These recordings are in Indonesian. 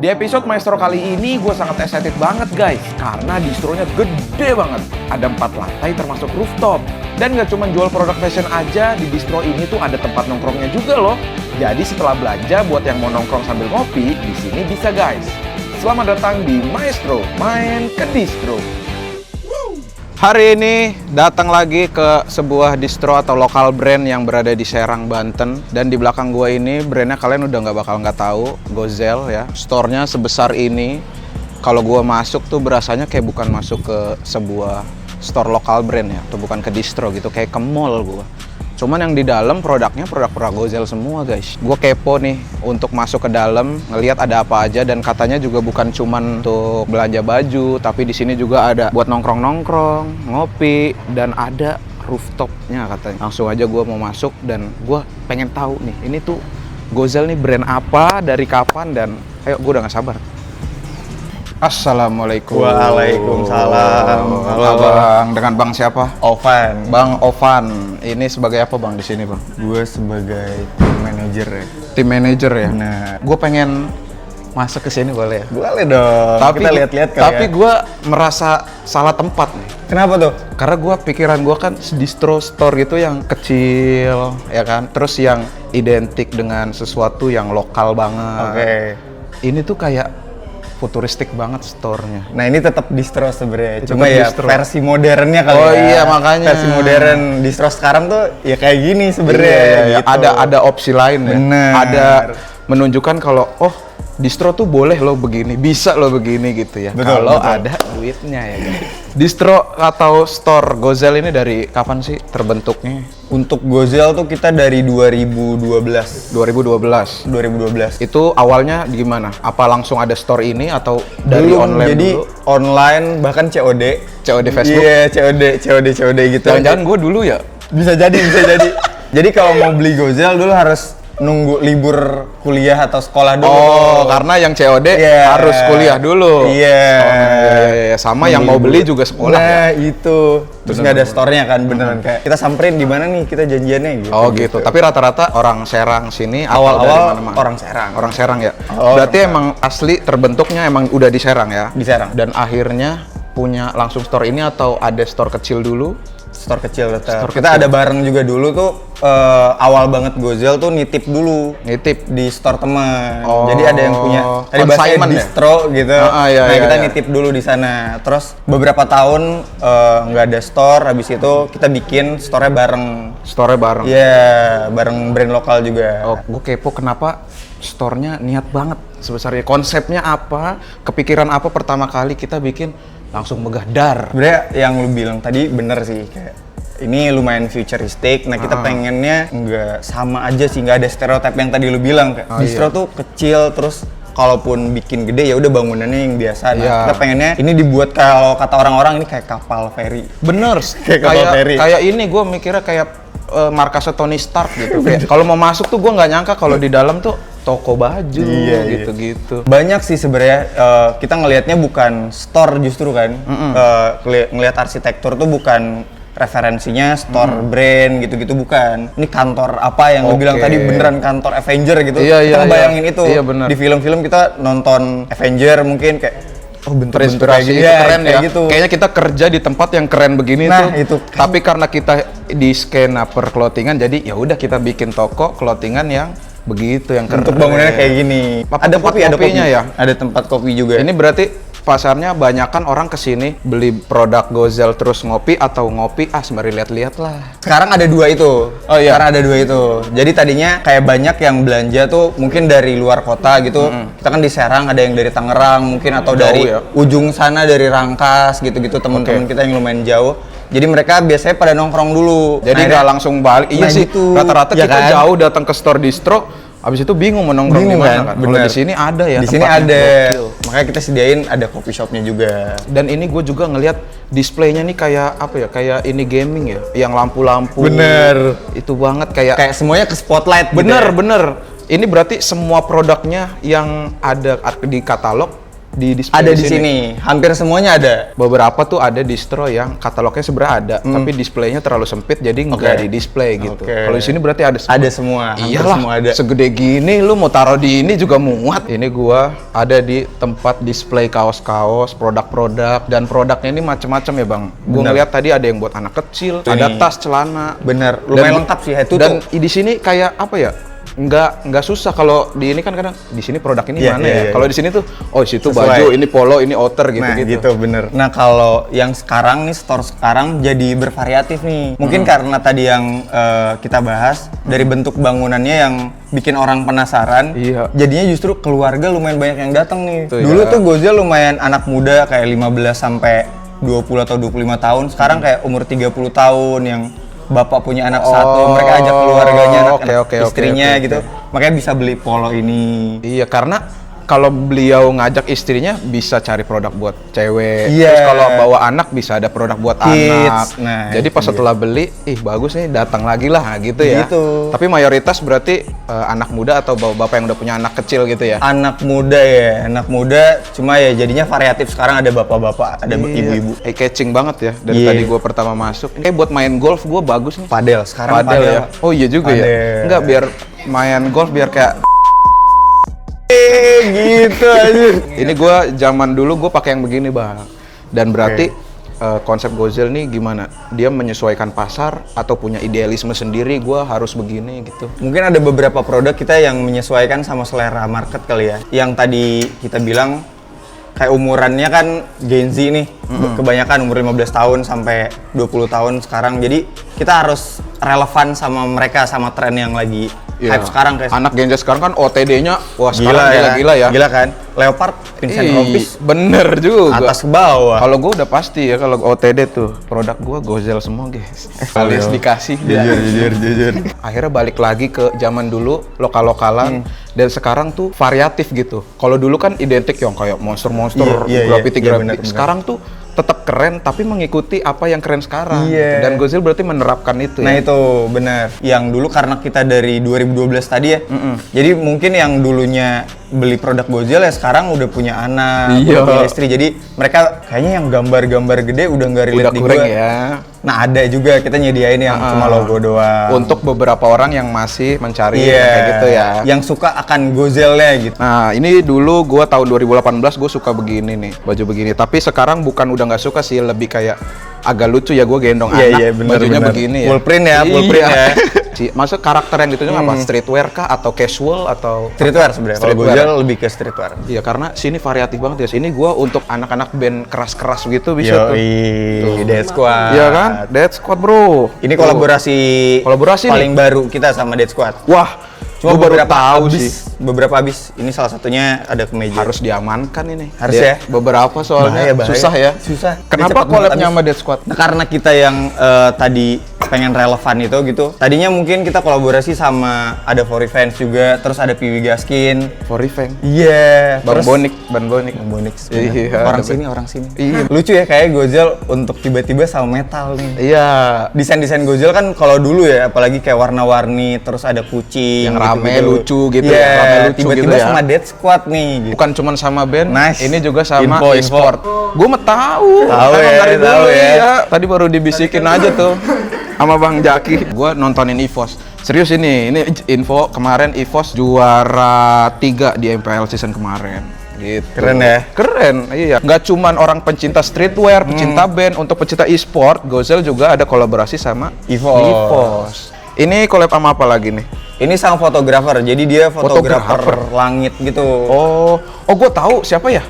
Di episode Maestro kali ini gue sangat excited banget guys, karena distronya gede banget. Ada 4 lantai termasuk rooftop. Dan gak cuma jual produk fashion aja, di distro ini tuh ada tempat nongkrongnya juga loh. Jadi setelah belanja buat yang mau nongkrong sambil ngopi, di sini bisa guys. Selamat datang di Maestro, main ke distro. Hari ini datang lagi ke sebuah distro atau lokal brand yang berada di Serang, Banten. Dan di belakang gua ini brandnya kalian udah nggak tahu, Gozel ya. Store-nya sebesar ini. Kalau gua masuk tuh berasanya kayak bukan masuk ke sebuah store lokal brand ya, atau bukan ke distro gitu, kayak ke mall gua. Cuman yang di dalam produknya produk-produk Gozel semua guys. Gue kepo nih untuk masuk ke dalam, ngelihat ada apa aja, dan katanya juga bukan cuman untuk belanja baju, tapi di sini juga ada buat nongkrong-nongkrong, ngopi, dan ada rooftopnya katanya. Langsung aja gue mau masuk dan gue pengen tahu nih, ini tuh Gozel nih brand apa, dari kapan, dan ayo gue udah gak sabar. Assalamualaikum. Waalaikumsalam. Halo Bang, dengan Bang siapa? Ovan. Bang Ovan. Ini sebagai apa Bang di sini Bang? Gue sebagai tim manager ya. Tim manager ya? Nah. Gue pengen masuk ke sini boleh ya? Boleh dong. Tapi kita lihat-lihat kali tapi ya. gue merasa salah tempat nih. Kenapa tuh? Karena pikiran gue kan distro store gitu yang kecil, ya kan? Terus yang identik dengan sesuatu yang lokal banget. Oke. Ini tuh kayak futuristik banget store-nya. Nah ini tetap distro sebenarnya. Tetep Cuma ya distro. versi modernnya kali ya. Oh iya, makanya. Versi modern distro sekarang tuh ya kayak gini sebenarnya. Iya, gitu. ada opsi lain ya. Bener. Ada menunjukkan kalau distro tuh boleh lo begini, bisa lo begini gitu ya. Betul, Kalau betul. ada duitnya ya. Distro atau store Gozel ini dari kapan sih terbentuknya? Untuk Gozel tuh kita dari 2012. 2012. Itu awalnya gimana? Apa langsung ada store ini atau dari Belum, online jadi dulu? online bahkan COD. COD Facebook? Iya, COD gitu. Jangan-jangan gue dulu ya? Bisa jadi. Jadi kalau mau beli Gozel dulu harus nunggu libur kuliah atau sekolah dulu. Oh, karena yang COD harus kuliah dulu. Iya. Iya. Sama yang mau beli juga sekolah nah, ya? itu. Terus nggak ada store-nya kan, beneran kayak kita samperin di mana nih kita janjiannya gitu. Oh gitu. Tapi rata-rata orang Serang sini atau dari Awal-awal mana-mana? orang Serang. Orang Serang ya? Oh, Berarti emang asli terbentuknya emang udah di Serang ya? Di Serang. Dan akhirnya punya langsung store ini atau ada store kecil dulu? Store kecil tetap. Store Kita kecil. ada bareng juga dulu tuh awal banget Gozel tuh nitip dulu. Nitip? Di store teman. Oh, Jadi ada yang punya tadi bahasanya consignment ya? distro gitu. Iya, nah, iya, kita iya. nitip dulu di sana. Terus beberapa tahun nggak ada store, habis itu kita bikin store-nya bareng. Store-nya bareng? Iya, bareng brand lokal juga. Oh, gue kepo kenapa store-nya niat banget sebesarnya. Konsepnya apa? Kepikiran apa pertama kali kita bikin langsung megah dar? Sebenarnya yang lu bilang tadi bener sih, kayak ini lumayan futuristik. Nah kita pengennya nggak sama aja sih, nggak ada stereotip yang tadi lu bilang. Kayak distro tuh kecil, terus kalaupun bikin gede ya udah bangunannya yang biasa. Nah kita pengennya ini dibuat kalau kata orang-orang ini kayak kapal feri. Bener, Kayak kapal feri. kayak ini gue mikirnya kayak markasnya Tony Stark gitu. Kayak kalau mau masuk tuh gue nggak nyangka kalau di dalam tuh toko baju gitu-gitu. Banyak sih sebenarnya kita ngelihatnya bukan store justru kan. Ngelihat arsitektur tuh bukan referensinya store brand gitu-gitu, bukan. Ini kantor apa yang lu bilang tadi, beneran kantor Avenger gitu. Kita ngebayangin itu. Iya, bener. Di film-film kita nonton Avenger mungkin kayak bentuk-bentuk Terinspirasi itu keren ya. gitu. Kayaknya kita kerja di tempat yang keren begini Nah, tuh. itu. Tapi karena kita di skena per clothingan, jadi ya udah kita bikin toko clothingan yang begitu, yang keren. Bentuk bangunannya kayak gini. Apa Ada tempat kopi, ada kopinya kopi. ya? Ada tempat kopi juga. Ini berarti pasarnya banyakan orang kesini beli produk Gozel terus ngopi, atau ngopi sembari lihat-lihat lah. Sekarang ada 2 itu. Oh iya. Sekarang ada 2 itu. Jadi tadinya kayak banyak yang belanja tuh mungkin dari luar kota gitu. Kita kan di Serang, ada yang dari Tangerang mungkin, atau Jauh dari ya? ujung sana dari Rangkas gitu-gitu, teman-teman kita yang lumayan jauh. Jadi mereka biasanya pada nongkrong dulu. Jadi nggak langsung balik. Iya Nah, sih. gitu. Rata-rata Ya kita kan? jauh datang ke store distro, abis itu bingung mau nongkrong di mana kan. Kalau Bener. di sini ada ya. Di sini tempatnya. ada. Gokil. Makanya kita sediain ada coffee shopnya juga. Dan ini gue juga ngelihat displaynya nih kayak apa ya? Kayak ini gaming ya, yang lampu-lampu. Bener. Itu banget kayak. Kayak semuanya ke spotlight. Bener gitu ya. bener. Ini berarti semua produknya yang ada di katalog di display Ada di sini. Hampir semuanya ada. Beberapa tuh ada distro yang katalognya sebenarnya ada, tapi displaynya terlalu sempit jadi nggak di display gitu. Kalau di sini berarti ada semua. Ada semua. Hampir Iyalah, semua ada. segede gini lu mau taruh di ini juga muat. Ini gua ada di tempat display kaos-kaos, produk-produk, dan produknya ini macam-macam ya bang. Gua ngeliat tadi ada yang buat anak kecil, ada tas, celana. Bener, lumayan lengkap sih itu. Dan di sini kayak apa ya? Nggak susah. Kalau di ini kan kadang di sini produk ini mana ya? Kalau di sini tuh di situ baju, ini polo, ini outer gitu. Nah, gitu bener. Nah, kalau yang sekarang nih, store sekarang jadi bervariatif nih. Mungkin karena tadi yang kita bahas dari bentuk bangunannya yang bikin orang penasaran. Iya. Jadinya justru keluarga lumayan banyak yang datang nih. Tuh, Dulu ya. tuh Gozel lumayan anak muda kayak 15 sampai 20 atau 25 tahun. Sekarang kayak umur 30 tahun yang bapak punya anak satu, mereka ajak keluarganya, anak istrinya gitu. Makanya bisa beli polo ini. Iya, karena kalau beliau ngajak istrinya bisa cari produk buat cewek. Iya. Terus kalau bawa anak bisa ada produk buat Kids. anak. Nah, jadi pas setelah beli, bagus nih, datang lagi lah gitu ya. Gitu. Tapi mayoritas berarti anak muda atau bapak yang udah punya anak kecil gitu ya. Anak muda ya, anak muda. Cuma ya jadinya variatif. Sekarang ada bapak-bapak, ada ibu-ibu. Catching banget ya dari tadi gua pertama masuk. Buat main golf gua bagus nih. Padel sekarang Padel ya. Oh iya juga ya. Enggak, biar main golf biar kayak gitu aja. ini gua zaman dulu gua pakai yang begini bang. Dan berarti konsep Gozel nih gimana? Dia menyesuaikan pasar atau punya idealisme sendiri? Gua harus begini gitu. Mungkin ada beberapa produk kita yang menyesuaikan sama selera market kali ya. Yang tadi kita bilang kayak umurannya kan Gen Z nih. Kebanyakan umur 15 tahun sampai 20 tahun sekarang. Jadi kita harus relevan sama mereka, sama tren yang lagi hype sekarang kayak anak Gen Z sekarang kan OTD-nya wah gila sekarang ya. gila ya. Gila kan? Leopard, Vincent Rompis, bener juga. atas ke bawah. Kalau gue udah pasti ya kalau OTD tuh produk gue Gozel semua guys. Alias dikasih. Jujur. Akhirnya balik lagi ke zaman dulu lokal-lokalan dan sekarang tuh variatif gitu. Kalau dulu kan identik yang kayak monster-monster, graffiti. Sekarang tuh tetap keren tapi mengikuti apa yang keren sekarang. Dan Gozel berarti menerapkan itu. Nah itu benar. Yang dulu karena kita dari 2012 tadi ya. Jadi mungkin yang dulunya beli produk Gozel ya sekarang udah punya anak, udah punya istri. Jadi mereka kayaknya yang gambar-gambar gede udah nggak relate di gua. Ya. Nah ada juga kita nyediain yang cuma logo doang. Untuk beberapa orang yang masih mencari kayak gitu ya. Yang suka akan Gozelnya gitu. Nah ini dulu gue tahun 2018 gue suka begini nih, baju begini. Tapi sekarang bukan udah nggak suka sih, lebih kayak agak lucu ya gue gendong anak, bajunya begini ya. Full print ya, full print ya. Masa karakter yang gitu apa? Streetwear kah atau casual atau streetwear sebenarnya. Kalau Gozel lebih ke streetwear. Iya karena sini variatif banget ya. Sini gue untuk anak-anak band keras-keras gitu bisa tuh. Dead Squad. Iya kan? Dead Squad bro. Ini kolaborasi paling baru kita sama Dead Squad. Wah. Cuma beberapa habis. Ini salah satunya ada kemeja. Harus diamankan ini. Harus ya. Beberapa soalnya bahaya. susah ya. Susah. Kenapa collabnya sama Dead Squad? Nah, karena kita yang tadi pengen relevan itu gitu. Tadinya mungkin kita kolaborasi sama ada For Revenge juga, terus ada Piwi Gaskin. For Revenge. Iya. Ban Bonik. Iya. Orang sini. Iya. Lucu ya kayak Gozel untuk tiba-tiba sama metal nih. Iya. Desain Gozel kan kalau dulu ya, apalagi kayak warna-warni, terus ada kucing. Yang rame lucu gitu ya. Rame lucu tiba-tiba gitu ya. sama Dead Squad nih. Gitu. Bukan cuma sama band, Nice. ini juga sama Info. e-sport. Gue mah tahu dari dulu ya. Tadi baru dibisikin aja tuh sama Bang Jaki. Gue nontonin EVOS. Serius ini info kemarin EVOS juara 3 di MPL season kemarin. Gitu. Keren ya? Keren, iya. Nggak cuman orang pencinta streetwear, pencinta band, untuk pencinta e-sport, Gozel juga ada kolaborasi sama EVOS. Ini collab sama apa lagi nih? Ini sang fotografer, jadi dia fotografer langit gitu. Oh, gue tahu siapa ya?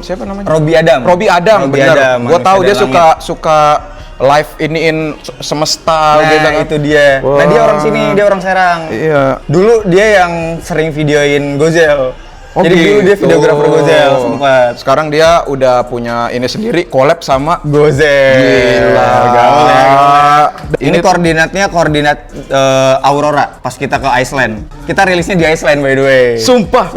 Siapa namanya? Robi Adam, bener. Gue tahu dia suka live iniin semesta gitu kan. Itu dia. Wow. Nah dia orang sini, dia orang Serang. Iya. Dulu dia yang sering videoin Gozel. Jadi dulu dia videografer Gozel sempat. Sekarang dia udah punya ini sendiri, collab sama Gozel. Gila. Gaul ya. Ini koordinat Aurora pas kita ke Iceland. Kita rilisnya di Iceland by the way. Sumpah.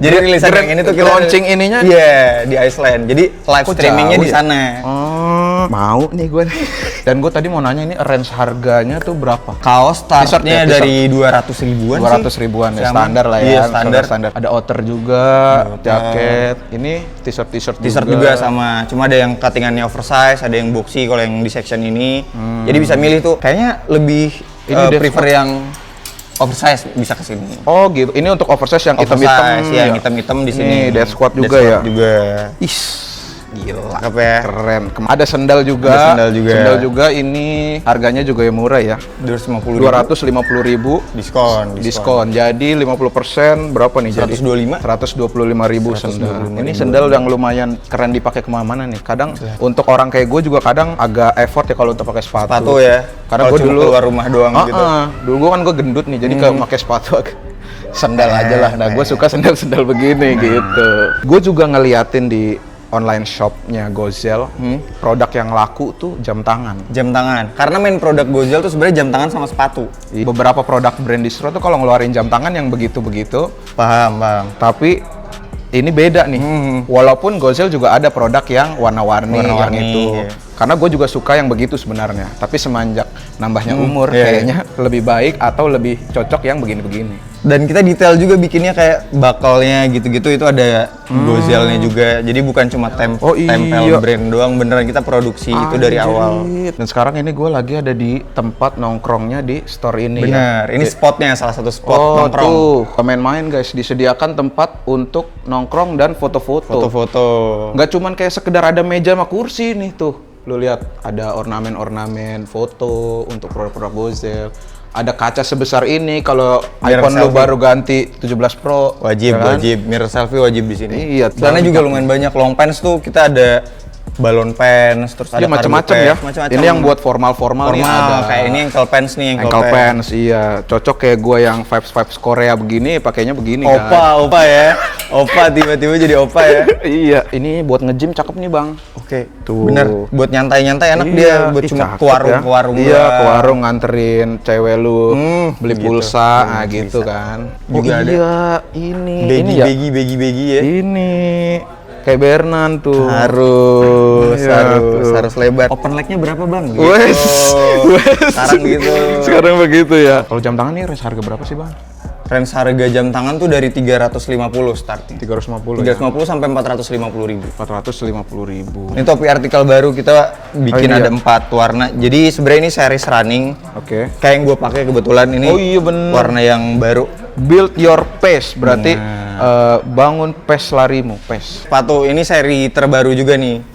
Jadi rilisan yang ini tuh kita launching ininya. Iya, di Iceland. Jadi live Kok streamingnya jauh di ya? sana. Oh, mau nih gue. Dan gue tadi mau nanya ini range harganya tuh berapa? Kaos startnya T-shirt ya, dari 200 ribuan 200 ribuan ya, Sama. standar lah ya. Iya, standar. Ada outer juga, jaket. Ini t-shirt T-shirt juga sama, cuma ada yang cuttingannya oversize, ada yang boxy kalau yang di section ini. Jadi bisa milih tuh. Kayaknya lebih Ini prefer yang oversize bisa ke sini. Oh gitu. Ini untuk oversize yang hitam-hitam. Oversize, ya, yang hitam-hitam di sini. Ini dead squad juga Dead ya. squad juga. Ih, gila. Cakep ya. Keren. Ada sendal juga. Ada sendal juga. Sendal juga ini harganya juga yang murah ya. 250.000 diskon. Jadi 50% berapa nih? 125. 125.000 sendal. Ini sendal yang lumayan keren dipakai kemana-mana nih. Kadang untuk orang kayak gue juga kadang agak effort ya kalau untuk pakai sepatu. Sepatu ya. Karena Kalau gue cuma dulu keluar rumah doang gitu. Dulu gue kan gue gendut nih, jadi kalau pakai sepatu sendal aja lah. Nah, gue suka sendal-sendal begini gitu. Gue juga ngeliatin di online shopnya Gozel, produk yang laku tuh jam tangan. Jam tangan. Karena main produk Gozel tuh sebenarnya jam tangan sama sepatu. Beberapa produk brand distro tuh kalau ngeluarin jam tangan yang begitu-begitu, Paham. tapi ini beda nih. Walaupun Gozel juga ada produk yang warna-warni yang itu. Iya. Karena gue juga suka yang begitu sebenarnya. Tapi semenjak nambahnya umur, kayaknya lebih baik atau lebih cocok yang begini-begini. Dan kita detail juga bikinnya kayak bakalnya gitu-gitu itu ada Gozelnya juga. Jadi bukan cuma tempel brand doang, beneran kita produksi itu dari awal. Dan sekarang ini gue lagi ada di tempat nongkrongnya di store ini. Bener, ini spotnya salah satu spot Oh nongkrong. tuh, main-main guys, disediakan tempat untuk nongkrong dan foto-foto. Foto-foto. Nggak cuman kayak sekedar ada meja sama kursi nih tuh. Lu lihat ada ornamen-ornamen foto untuk produk-produk Gozel. Ada kaca sebesar ini kalau Mirror iPhone lu selfie. baru ganti 17 Pro. Wajib, ya kan? wajib. Mirror selfie wajib di sini. Iya, Sana juga lumayan banyak. Long pants tuh kita ada balon pants, terus ada Iya macam-macam cargo ya. pants, macam-macam. Ini yang buat formal-formal nih Formal, ada. kayak ini ankle pants nih, Ankle pants, iya. Cocok kayak gua yang vibes Korea begini, pakainya begini kan. Opa ya. Opa tiba-tiba jadi opa ya. Iya, ini buat nge-gym cakep nih, Bang. Oke, Tuh. bener. Buat nyantai-nyantai enak Iya, dia. Buat ih, cuma cakep ke warung, ya. ke warung. Iya, doang. ke warung nganterin cewek lu beli gitu. pulsa, nah gitu kan. Juga ada. Iya, ini ya. Begi ya. Ini kayak Bernan tuh. Harus, Iya, tuh. harus lebar. Open leg-nya berapa bang? Gitu. Wes. Sekarang gitu. Sekarang begitu ya. Kalau jam tangan nih range harga berapa sih, Bang? Range harga jam tangan tuh dari 350 startnya. 350 350 sampai 450.000. 450.000. Ini topi artikel baru kita bikin Oh, iya. ada 4 warna. Jadi sebenarnya ini series running. Oke. Kayak yang gue pakai kebetulan ini. Oh iya, bener. Warna yang baru. Build your pace berarti bangun pace larimu, pace. Sepatu ini seri terbaru juga nih.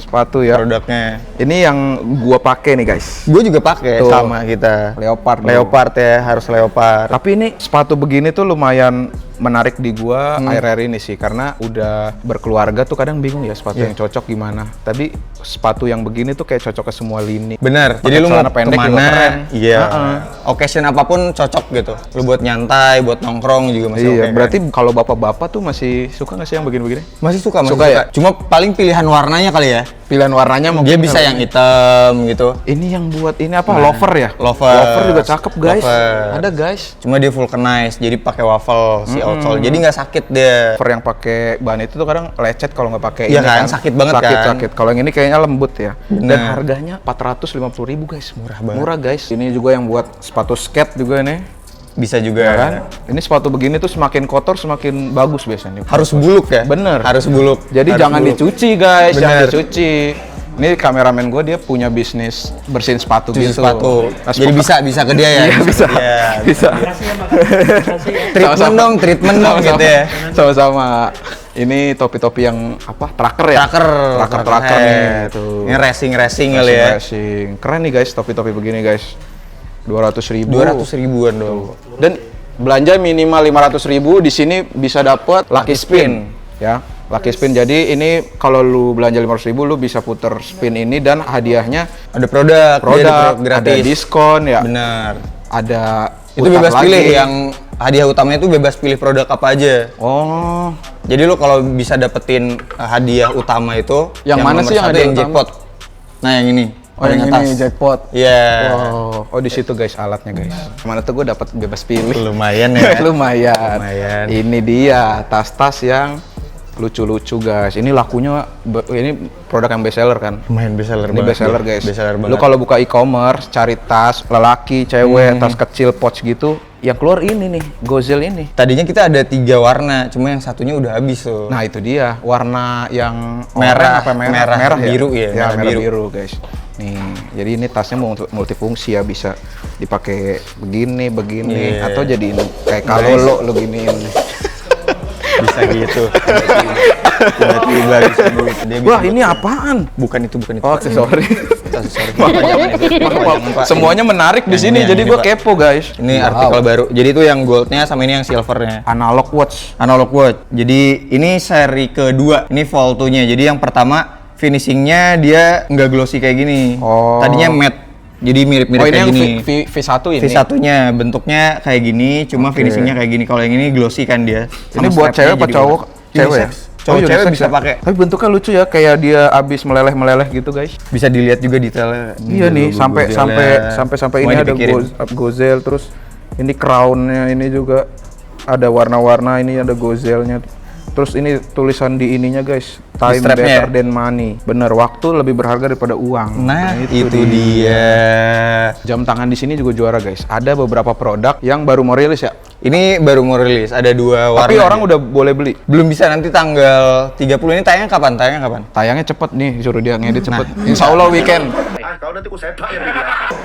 Sepatu ya. Produknya. Ini yang gua pakai nih, guys. Gue juga pakai Tuh. sama kita. Leopard. Leopard ya, harus leopard. Tapi ini sepatu begini tuh lumayan menarik di gua akhir-akhir ini sih karena udah berkeluarga tuh kadang bingung ya sepatu yang cocok gimana. Tadi sepatu yang begini tuh kayak cocok ke semua lini. Bener. Pakai Jadi lu mau celana pendek juga kemana? keren. Iya. Heeh. Occasion apapun cocok gitu. Lu buat nyantai, buat nongkrong juga masih Iya, oke, berarti kan? kalau bapak-bapak tupak tuh masih suka nggak sih yang begini-begini? Masih suka, Suka ya? Cuma paling pilihan warnanya kali ya. Pilihan warnanya mungkin Dia bisa yang hitam gitu. ini yang buat ini apa? Loafer ya? Loafer. Loafer juga cakep, guys. Loafer. Ada, guys. Cuma dia vulcanized, jadi pakai waffle si outsole. Jadi nggak sakit dia. Loafer yang pakai bahan itu tuh kadang lecet kalau nggak pakai Iya ini kan, sakit banget kan. Sakit. Kalau yang ini kayaknya lembut ya. Dan Bener. harganya 450.000, guys. Murah banget. Murah, guys. Ini juga yang buat sepatu skate juga nih. Bisa juga. Ya kan? Ini sepatu begini tuh semakin kotor semakin bagus biasanya. Harus buluk ya? Bener. Harus buluk. Jadi Harus jangan buluk. dicuci, guys. Jangan Bener. dicuci. Ini kameramen gue dia punya bisnis bersihin sepatu Cuci gitu. sepatu. Nah, Jadi bisa ke dia ya? Iya, bisa. Iya. Bisa. Treatment Sama-sama. dong, treatment dong gitu ya. Sama-sama. Ini topi-topi yang apa? Tracker ya? Tracker nih. Tuh. Ini racing kali ya. Racing. Keren nih, guys, topi-topi begini, guys. 200.000. 200 ribuan dong. Dan belanja minimal 500.000 di sini bisa dapat Lucky Spin, ya. Lucky Spin. Jadi ini kalau lu belanja 500.000 lu bisa puter spin ini dan hadiahnya Ada produk, dia ada produk, gratis. ada diskon ya. Benar. Ada Itu utang bebas lagi. pilih, yang hadiah utamanya itu bebas pilih produk apa aja. Oh, Jadi lu kalau bisa dapetin hadiah utama itu Yang mana nomor sih yang satu hadiah yang utama? jackpot. Nah, yang ini. Oh, yang ini jackpot. Iya. Wow. Oh, di situ guys alatnya guys. Mana tuh gue dapat bebas pilih. Lumayan ya. Lumayan. Lumayan. Ini dia tas-tas yang lucu-lucu guys. Ini lakunya ini produk yang best seller kan. Lumayan best seller Ini banget. best seller guys. Best seller banget. Lu kalau buka e-commerce cari tas lelaki, cewek, tas kecil, pouch gitu, yang keluar ini nih, Gozel ini. Tadinya kita ada 3 warna, cuma yang satunya udah habis tuh. Nah, itu dia. Warna yang Merah, oranye apa merah, ya? biru ya, Ya, merah biru guys. Nih, jadi ini tasnya multifungsi ya, bisa dipakai begini, Iya. atau jadiin kayak kalau lo giniin. Bisa gitu. Tiba-tiba bisa duit. Dia bisa Wah, ini apaan? bukan itu. Oh, aksesori. Aksesori. Semuanya menarik di Nah, sini, ini jadi yang gue Pak. kepo guys. Ini artikel baru. Jadi itu yang goldnya sama ini yang silvernya. Analog watch. Analog watch. Jadi ini seri kedua. Ini Vol 2-nya. Jadi yang pertama finishingnya dia nggak glossy kayak gini. Oh. Tadinya matte. Jadi mirip-mirip Oh, ini kayak yang gini. V1 ini. V1-nya bentuknya kayak gini, cuma finishingnya kayak gini. Kalau yang ini glossy kan dia. Ini Sama buat strapnya cewek apa jadi cowok? warna. Cewek ya? Unisex. Cowok cewek unisex bisa ya? pakai. Tapi bentuknya lucu ya, kayak dia abis meleleh-meleleh gitu guys. Bisa dilihat juga detailnya. Iya nih, sampai ini Semuanya ada dipikirin. Gozel, terus ini crownnya ini juga ada warna-warna, ini ada Gozelnya. Terus ini tulisan di ininya guys, time strapnya better than money. Bener, waktu lebih berharga daripada uang. Nah, itu dia. Jam tangan di sini juga juara guys. Ada beberapa produk yang baru mau rilis ya. Ini baru mau rilis, ada 2 warna. Tapi orang dia. udah boleh beli. Belum bisa, nanti tanggal 30 ini tayangnya kapan? Tayangnya cepet nih, disuruh dia ngedit cepet. Insya Allah weekend.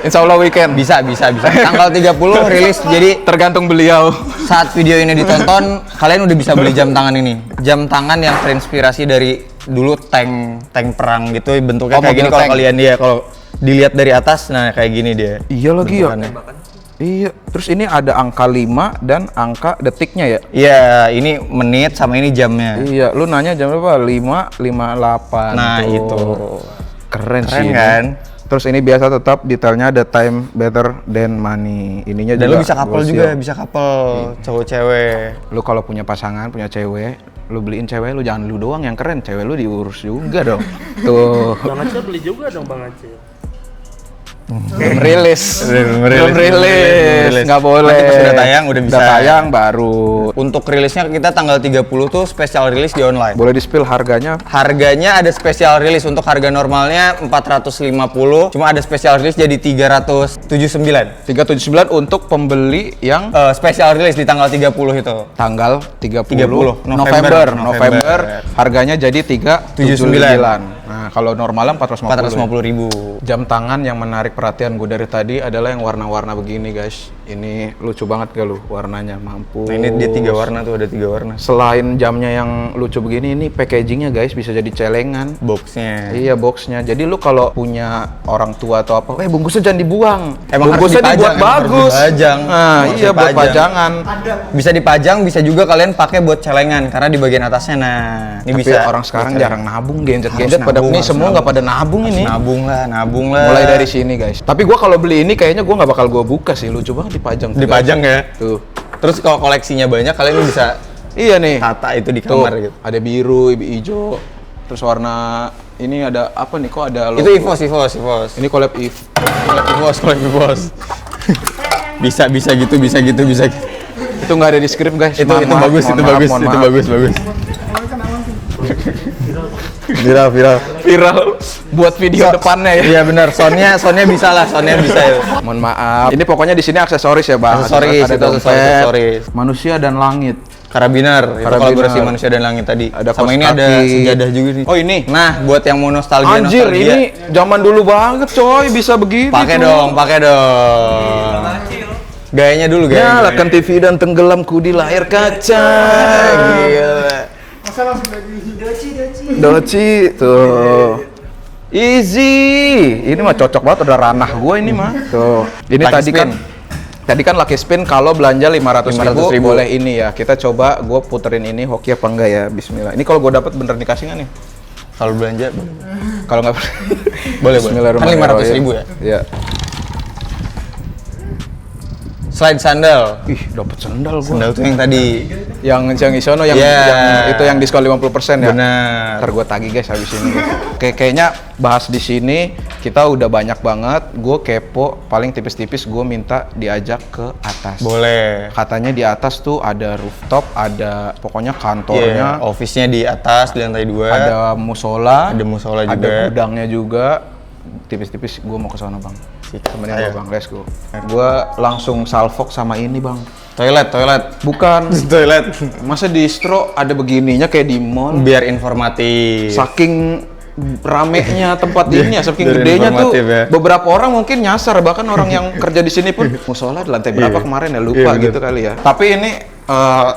Insya Allah weekend. Bisa. Tanggal 30 rilis, jadi Tergantung beliau. saat video ini ditonton, kalian udah bisa beli jam tangan ini. Jam tangan yang terinspirasi dari dulu tank perang gitu, bentuknya Oh, kayak gini mobil kalau tank. kalian dia kalau dilihat dari atas, nah kayak gini dia. Iya lagi ya. bentukannya. Iya. Terus ini ada angka 5 dan angka detiknya ya. Iya, ini menit sama ini jamnya. Iya, lu nanya jam berapa? 5:58. Nah, tuh. itu. Keren sih. Keren ini. kan? Terus ini biasa tetap detailnya ada time better than money. Ininya Dan juga lu bisa couple Gosil. juga, bisa couple cowok cewek. Lu kalau punya pasangan, punya cewek, lu beliin cewek lu, jangan lu doang yang keren, cewek lu diurus juga dong. Tuh. Bang Aceh beli juga dong Bang Aceh. Belum rilis. Belum rilis. Nggak boleh. Nanti pas udah tayang udah bisa. Udah tayang baru. Untuk rilisnya kita tanggal 30 tuh spesial rilis di online. Boleh di-spill harganya? Harganya ada spesial rilis, untuk harga normalnya 450, cuma ada spesial rilis jadi 379. 379 untuk pembeli yang Spesial rilis di tanggal 30 itu. tanggal 30, 30 November. November. Harganya jadi 379. Nah, kalau normalnya 450. 450.000. Jam tangan yang menarik perhatian gue dari tadi adalah yang warna-warna begini, guys. Ini lucu banget gak lu warnanya, mampu. Nah, ini dia 3 warna tuh, ada 3 warna. Selain jamnya yang lucu begini, ini packagingnya guys bisa jadi celengan. Boxnya. Iya, boxnya. Jadi lu kalau punya orang tua atau apa, bungkusnya jangan dibuang. Emang harus bungkusnya dipajang, dibuat emang bagus. harus dipajang. Nah, Harus iya buat dipajang. pajangan. Bisa dipajang, bisa juga kalian pakai buat celengan karena di bagian atasnya. Nah, ini Tapi bisa. orang sekarang Bisa. jarang nabung, gadget-gadget Harus pada nabung, ini harus semua nggak pada nabung ini. Nabung lah. Mulai dari sini guys. Tapi gua kalau beli ini kayaknya gua nggak bakal gua buka sih. Lucu banget dipajang. tuh, Dipajang guys. ya. Tuh. Terus kalau koleksinya banyak, kalian bisa Iya nih. tata itu di Tuh, kamar gitu. ada biru, hijau. Terus warna ini ada apa nih? Kok ada logo? Itu EVOS. Ini collab Eve. Collab EVOS. bisa gitu. Itu nggak ada di skrip guys. Itu Mohon maaf, bagus, mohon itu maaf, bagus, mohon itu maaf. bagus. Viral. Viral buat video depannya ya. Iya benar, soundnya bisa ya. Mohon maaf. Ini pokoknya di sini aksesoris ya, Bang. Aksesoris, ada itu dompet, aksesoris. manusia dan langit. Karabiner, itu Karabiner. kolaborasi manusia dan langit tadi. Ada Sama kaos ini ada kaki. sejadah juga nih. Oh, ini. Nah, buat yang mau nostalgia. Anjir, ini zaman dulu banget, coy. Bisa begitu. pakai dong. Gayanya dulu, gayanya. Nyalakan TV dan tenggelamku di layar kaca. Gila. Doci tuh. Easy. Ini mah cocok banget, udah ranah gue ini mah. Tuh. Ini Lucky tadi kan lucky spin kalau belanja 500.000 500.000. boleh ini ya. Kita coba gue puterin ini hoki apa enggak ya. Bismillah. Ini kalau gue dapat bener dikasih nggak nih? Kalau belanja Kalau nggak boleh. Kan Bismillahirrahmanirrahim. 500.000 ya? Iya. Slide sandal. Ih, dapet sendal gua. Sandal tuh yang tadi. Yang isono yang, Yeah. yang itu yang diskon 50% ya. Benar. Ntar gua tagih guys habis ini. Kayaknya bahas di sini kita udah banyak banget. Gue kepo, paling tipis-tipis gue minta diajak ke atas. Boleh. Katanya di atas tuh ada rooftop, ada pokoknya kantornya, Office-nya di atas di lantai 2. ada musola, Ada musola ada juga. gudangnya juga. Tipis-tipis gue mau ke sana bang. Temenin Ayo. gue bang, let's go. Gue langsung salfok sama ini bang. Toilet. Bukan, Toilet. masa distro ada begininya kayak di mall. Biar informatif. Saking ramenya tempat ini ya, saking Dari gedenya tuh informatif ya. beberapa orang mungkin nyasar, bahkan orang yang kerja di sini pun musola di lantai berapa Iya. kemarin ya, Iya, lupa betul. gitu kali ya. Tapi ini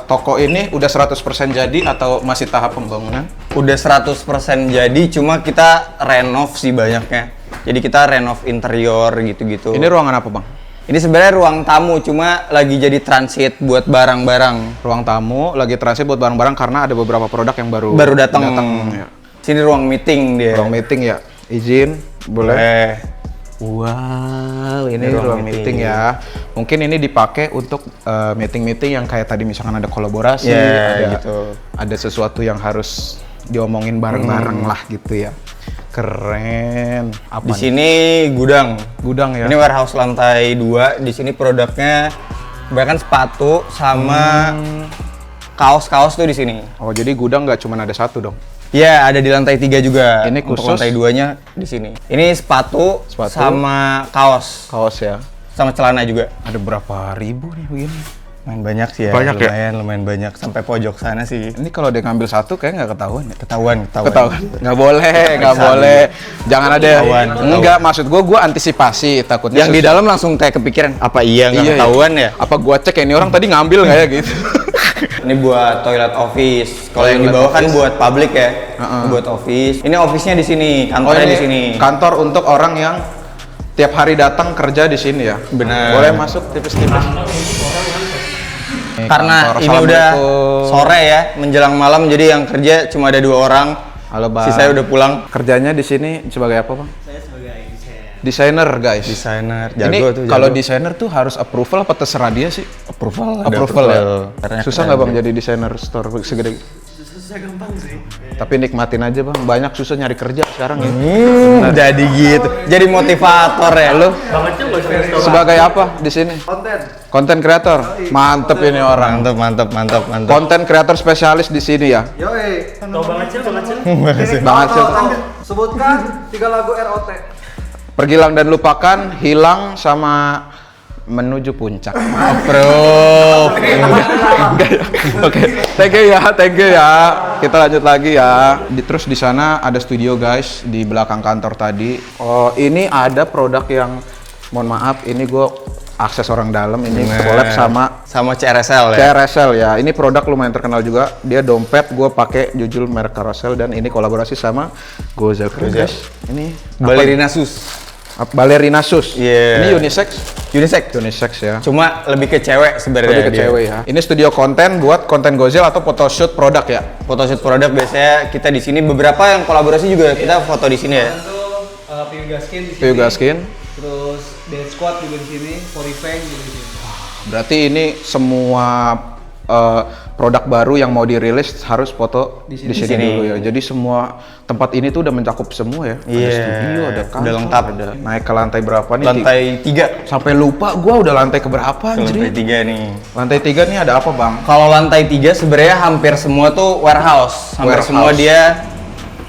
toko ini udah 100% jadi atau masih tahap pembangunan? Udah 100% jadi, cuma kita renov sih banyaknya. Jadi kita renov interior gitu-gitu. Ini ruangan apa bang? Ini sebenarnya ruang tamu, cuma lagi jadi transit buat barang-barang. Ruang tamu lagi transit buat barang-barang karena ada beberapa produk yang baru Datang. ya. Sini ruang meeting dia. Ruang meeting ya, izin boleh. Eh, Wow, ini Ini ruang ruang meeting ya. Mungkin ini dipakai untuk meeting-meeting yang kayak tadi misalkan ada kolaborasi, Ya, ada gitu. ada sesuatu yang harus diomongin bareng-bareng lah gitu ya. Keren. Apa di nih? sini gudang. Gudang ya. Ini warehouse lantai 2. Di sini produknya bahkan sepatu sama kaos-kaos tuh di sini. Oh, jadi gudang nggak cuma ada satu dong. Iya, ada di lantai 3 juga. Ini Untuk khusus? lantai 2-nya di sini. Ini sepatu, sama kaos, Kaos ya. sama celana juga. Ada berapa ribu nih begini? Lumayan banyak sih ya. Banyak ya? Lumayan banyak sampai pojok sana sih. Ini kalau dia ngambil satu kayak nggak ketahuan ya. Ketahuan. Nggak boleh, nggak boleh. Jangan ada. Ketahuan. Enggak, maksud gue antisipasi takutnya. Yang di dalam langsung kayak kepikiran, apa iya nggak Iya, ketahuan ya? Apa gua cek ya, ini orang tadi ngambil nggak ya gitu. Ini buat toilet office. Kalau yang di Toilet bawah kan office. buat public ya. Heeh. Buat office. Ini office-nya di sini, kantornya di sini. Kantor untuk orang yang tiap hari datang kerja di sini ya. Benar. Boleh masuk tipis-tipis. Nih, Karena kantor. ini udah Assalamualaikum. sore ya, menjelang malam, jadi yang kerja cuma ada 2 orang. Halo bang. Sisanya udah pulang. Kerjanya di sini sebagai apa bang? Saya sebagai desainer guys. Desainer, Ini jago tuh. kalau desainer tuh harus approval apa terserah dia sih? approval, Approval ya. Karena Susah nggak bang jadi desainer store segede? Susah gampang sih. Tapi nikmatin aja bang. Banyak susah nyari kerja sekarang ya. Jadi gitu. Jadi motivator ya lu. Bang Acil nggak suka restoran. Sebagai apa di sini? Konten kreator. Mantep ini orang. Mantap. Konten kreator spesialis di sini ya. Yoi. Tahu Bang Acil? Bang Acil. Sebutkan 3 lagu ROT. Pergilang dan lupakan, hilang sama menuju puncak. Bro. Oke, thank you ya. Kita lanjut lagi ya. Terus di sana ada studio guys di belakang kantor tadi. Oh, ini ada produk yang, mohon maaf, ini gue akses orang dalam. Ini collab sama CRSL ya. Carousel ya. Ini produk lumayan terkenal juga. Dia dompet, gue pakai jujur merek Carousel dan ini kolaborasi sama Gozel. Keren guys. Ini apa? Balerina sus. Ballerina sus. Iya. Ini unisex. Unisex ya. Cuma lebih ke cewek sebenarnya. Lebih ke dia. cewek ya. Ini studio konten buat konten Gozel atau photoshoot produk ya. Photoshoot produk biasanya kita di sini, beberapa yang kolaborasi juga kita foto di sini ya. Pyuga Skin di sini. Pyuga Skin. Terus Dead Squad juga di sini. Forifang juga di sini. Berarti ini semua produk baru yang mau dirilis harus foto di sini dulu ya. Jadi semua tempat ini tuh udah mencakup semua ya. Ada Iya, studio, ada kantor, udah lengkap. ada naik ke lantai berapa nih? Lantai 3. Sampai lupa gua udah lantai keberapa Lantai anjir. 3 nih. Lantai 3 nih ada apa, Bang? Kalau lantai 3 sebenarnya hampir semua tuh warehouse. Hampir Warehouse. semua dia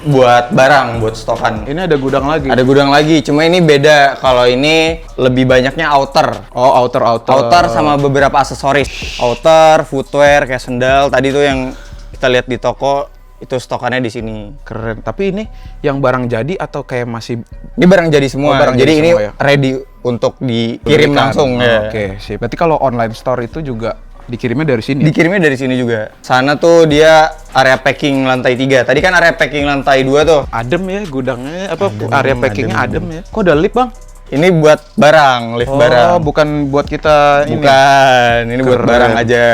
buat barang, buat stokan. Ini ada gudang lagi. Ada gudang lagi, cuma ini beda. Kalau ini lebih banyaknya outer. Oh, outer. Outer sama beberapa aksesoris. Outer, footwear kayak sendal. Tadi tuh yang kita lihat di toko itu stokannya di sini. Keren. Tapi ini yang barang jadi atau kayak masih Ini barang jadi semua. Oh, barang jadi jadi ini semua ya? ready untuk dikirim belikan? langsung Oh, ya. Oke, sip. Berarti kalau online store itu juga dikirimnya dari sini. Dikirimnya dari sini juga. Sana tuh dia area packing lantai 3. Tadi kan area packing lantai 2 tuh. Adem ya gudangnya, apa area packingnya adem ya. Kok ada lift, Bang? Ini buat barang, lift barang. Bukan buat kita ini. Bukan, ini buat Keren. barang aja.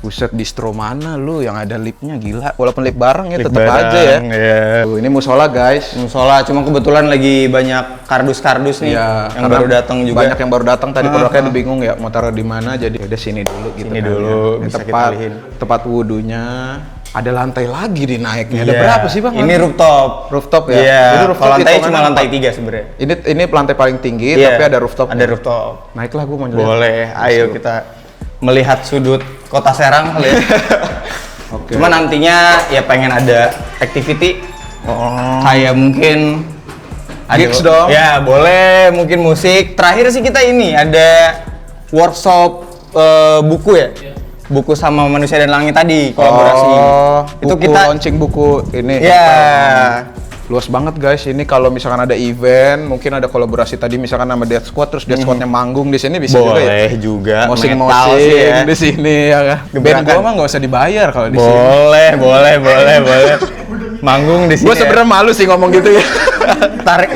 Buset, distro mana lu yang ada liftnya, gila. Walaupun lift bareng ya Lift tetap barang, aja ya. Iya. Tuh, ini musola guys. Musola, cuma kebetulan lagi banyak kardus-kardus nih Ya, yang karena baru datang juga. Banyak yang baru datang tadi produknya bingung ya mau taruh di mana, jadi udah sini dulu gitu. Sini kan dulu, ya. Ini bisa kita tempat alihin. tempat wudunya. Ada lantai lagi di naiknya. Ada Iya. berapa sih Bang? Ini rooftop. Rooftop ya? Iya. Jadi rooftop Kalau lantai hitungannya cuma apa? lantai 3 sebenarnya. Ini lantai paling tinggi Iya. tapi ada rooftop. Ada rooftop. Naiklah gue mau lihat. Boleh, ayo kita melihat sudut kota Serang kali ya. Oke. Cuma nantinya ya pengen ada activity Oh. kayak mungkin Gigs dong. Ya, boleh, mungkin musik. Terakhir sih kita ini ada workshop buku ya. Buku sama Manusia dan Langit tadi, kolaborasi. Itu Itu buku kita launching buku ini. ya. Luas banget guys. Ini kalau misalkan ada event, mungkin ada kolaborasi tadi misalkan sama Death Squad, terus Death Squadnya manggung di sini bisa juga ya. Boleh juga. Mosing Metal sih ya. di sini ya kan. Band Gebrakan. gua mah nggak usah dibayar kalau di sini. Boleh. Manggung di sini. Gue sebenarnya malu sih ngomong gitu ya.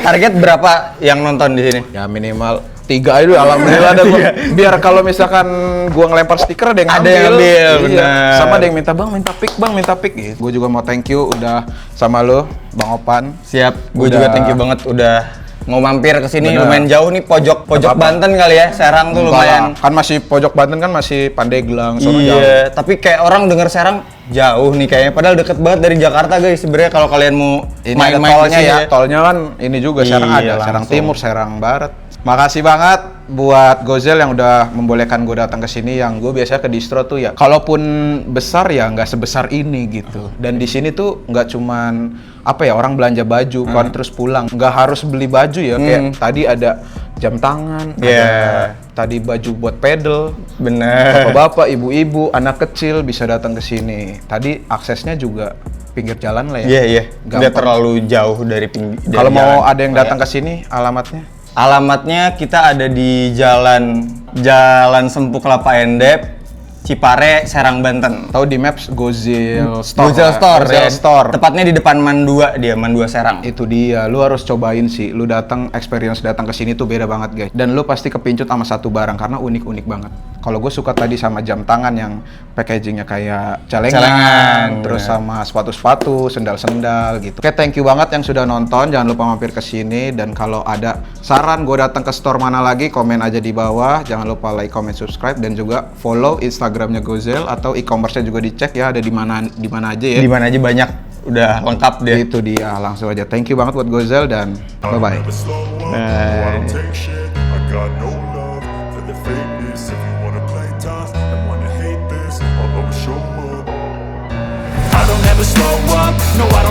Target berapa yang nonton di sini? Ya minimal 3 aja dulu, alhamdulillah ada gua. Biar kalau misalkan gua ngelempar stiker ada yang Ada yang ngambil. ambil, benar. Sama ada yang minta minta pick gitu. Gue juga mau thank you udah sama lo, Bang Opan. Siap, gue Udah. juga thank you banget udah mau mampir ke sini. Bener. Lumayan jauh nih, pojok Apa-apa. Banten kali ya. Serang tuh Enggak lah, lumayan. kan masih pojok Banten kan masih Pandeglang, sono jauh. Iya, tapi kayak orang denger Serang jauh nih kayaknya. Padahal deket banget dari Jakarta guys. Sebenarnya kalau kalian mau Ini ada main-main tolnya kesini ya, tolnya kan ini juga Serang Iya, ada, Serang langsung. Timur, Serang Barat. Makasih banget buat Gozel yang udah membolehkan gue datang ke sini. Yang gue biasanya ke distro tuh ya, kalaupun besar ya nggak sebesar ini gitu. Dan di sini tuh nggak cuman apa ya, orang belanja baju kan terus pulang, nggak harus beli baju ya. Kayak tadi ada jam tangan, Iya. ada tadi baju buat pedal. Bener. Bapak-bapak, ibu-ibu, anak kecil bisa datang ke sini. Tadi aksesnya juga pinggir jalan lah ya. Iya. Nggak Gampang. terlalu jauh dari pinggir. Kalau mau ada yang datang ke sini, alamatnya? Alamatnya kita ada di Jalan Sempuk Kelapa Endep, Cipare, Serang, Banten. Tahu di Maps Gozel Store. Gozel Store, Gozel ya. Store. Tepatnya di depan Man 2 dia, Man 2 Serang. Itu dia, lu harus cobain sih. Lu datang, experience datang ke sini tuh beda banget guys. Dan lu pasti kepincut sama satu barang karena unik-unik banget. Kalau gue suka tadi sama jam tangan yang packagingnya kayak celengan, terus bener. sama sepatu-sepatu, sendal-sendal gitu. Oke, thank you banget yang sudah nonton. Jangan lupa mampir ke sini, dan kalau ada saran gue datang ke store mana lagi, komen aja di bawah. Jangan lupa like, comment, subscribe, dan juga follow Instagramnya Gozel atau e-commerce-nya juga dicek ya, ada di mana aja ya. Di mana aja banyak, udah lengkap deh. Itu dia, langsung aja. Thank you banget buat Gozel dan bye-bye. Nah. Take shit. I got no love for the fakeness. If you wanna play tough and wanna hate this, I'll always show up. I don't ever slow up, no I